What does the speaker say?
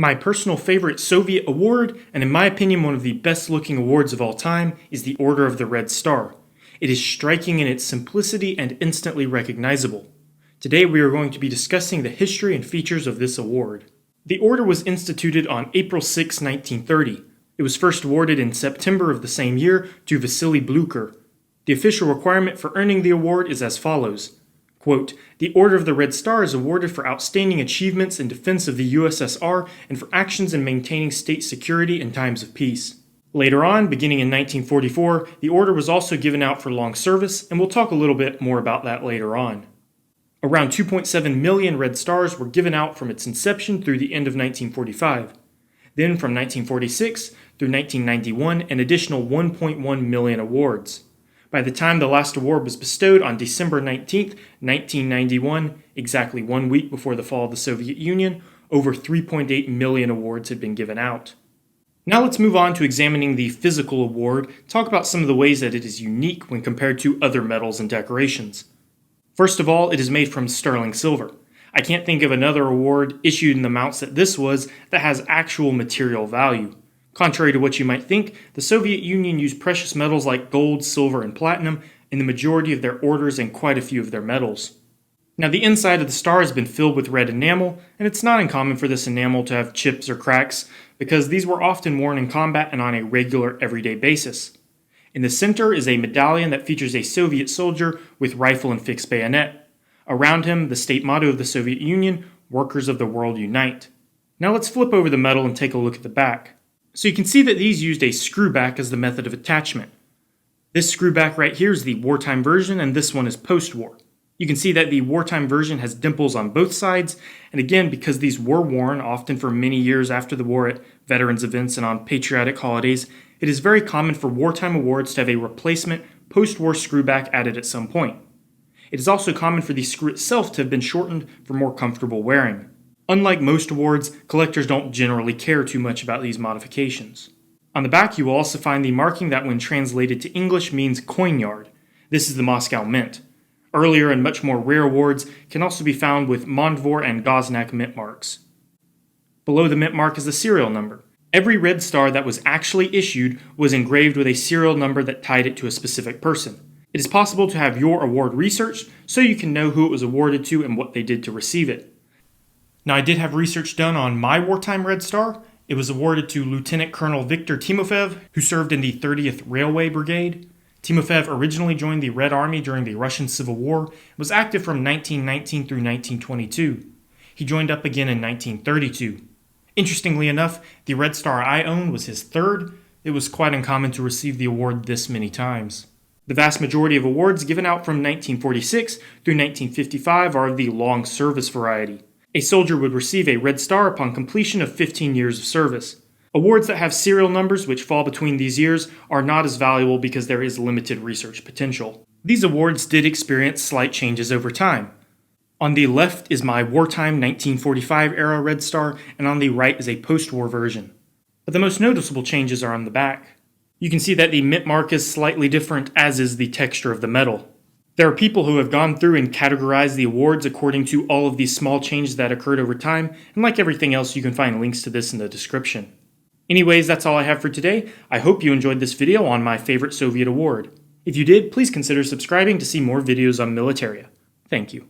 My personal favorite Soviet award, and in my opinion one of the best looking awards of all time, is the Order of the Red Star. It is striking in its simplicity and instantly recognizable. Today we are going to be discussing the history and features of this award. The order was instituted on April 6, 1930. It was first awarded in September of the same year to Vasily Blucher. The official requirement for earning the award is as follows. Quote, the Order of the Red Star is awarded for outstanding achievements in defense of the USSR and for actions in maintaining state security in times of peace. Later on, beginning in 1944, the order was also given out for long service, and we'll talk a little bit more about that later on. Around 2.7 million Red Stars were given out from its inception through the end of 1945. Then from 1946 through 1991, an additional 1.1 million awards. By the time the last award was bestowed on December 19, 1991, exactly 1 week before the fall of the Soviet Union, over 3.8 million awards had been given out. Now let's move on to examining the physical award, talk about some of the ways that it is unique when compared to other medals and decorations. First of all, it is made from sterling silver. I can't think of another award issued in the amounts that this was that has actual material value. Contrary to what you might think, the Soviet Union used precious metals like gold, silver, and platinum in the majority of their orders and quite a few of their medals. Now the inside of the star has been filled with red enamel, and it's not uncommon for this enamel to have chips or cracks, because these were often worn in combat and on a regular, everyday basis. In the center is a medallion that features a Soviet soldier with rifle and fixed bayonet. Around him, the state motto of the Soviet Union, Workers of the World Unite. Now let's flip over the medal and take a look at the back. So you can see that these used a screwback as the method of attachment. This screwback right here is the wartime version, and this one is post-war. You can see that the wartime version has dimples on both sides, and again, because these were worn often for many years after the war at veterans events and on patriotic holidays, it is very common for wartime awards to have a replacement post-war screwback added at some point. It is also common for the screw itself to have been shortened for more comfortable wearing. Unlike most awards, collectors don't generally care too much about these modifications. On the back, you will also find the marking that when translated to English means coin yard. This is the Moscow Mint. Earlier and much more rare awards can also be found with Mondvor and Goznak mint marks. Below the mint mark is the serial number. Every Red Star that was actually issued was engraved with a serial number that tied it to a specific person. It is possible to have your award researched so you can know who it was awarded to and what they did to receive it. Now, I did have research done on my wartime Red Star. It was awarded to Lieutenant Colonel Viktor Timofeyev, who served in the 30th Railway Brigade. Timofeyev originally joined the Red Army during the Russian Civil War and was active from 1919 through 1922. He joined up again in 1932. Interestingly enough, the Red Star I owned was his third. It was quite uncommon to receive the award this many times. The vast majority of awards given out from 1946 through 1955 are of the long service variety. A soldier would receive a Red Star upon completion of 15 years of service. Awards that have serial numbers which fall between these years are not as valuable because there is limited research potential. These awards did experience slight changes over time. On the left is my wartime 1945 era Red Star, and on the right is a post-war version. But the most noticeable changes are on the back. You can see that the mint mark is slightly different, as is the texture of the metal. There are people who have gone through and categorized the awards according to all of these small changes that occurred over time, and like everything else, you can find links to this in the description. Anyways, that's all I have for today. I hope you enjoyed this video on my favorite Soviet award. If you did, please consider subscribing to see more videos on Militaria. Thank you.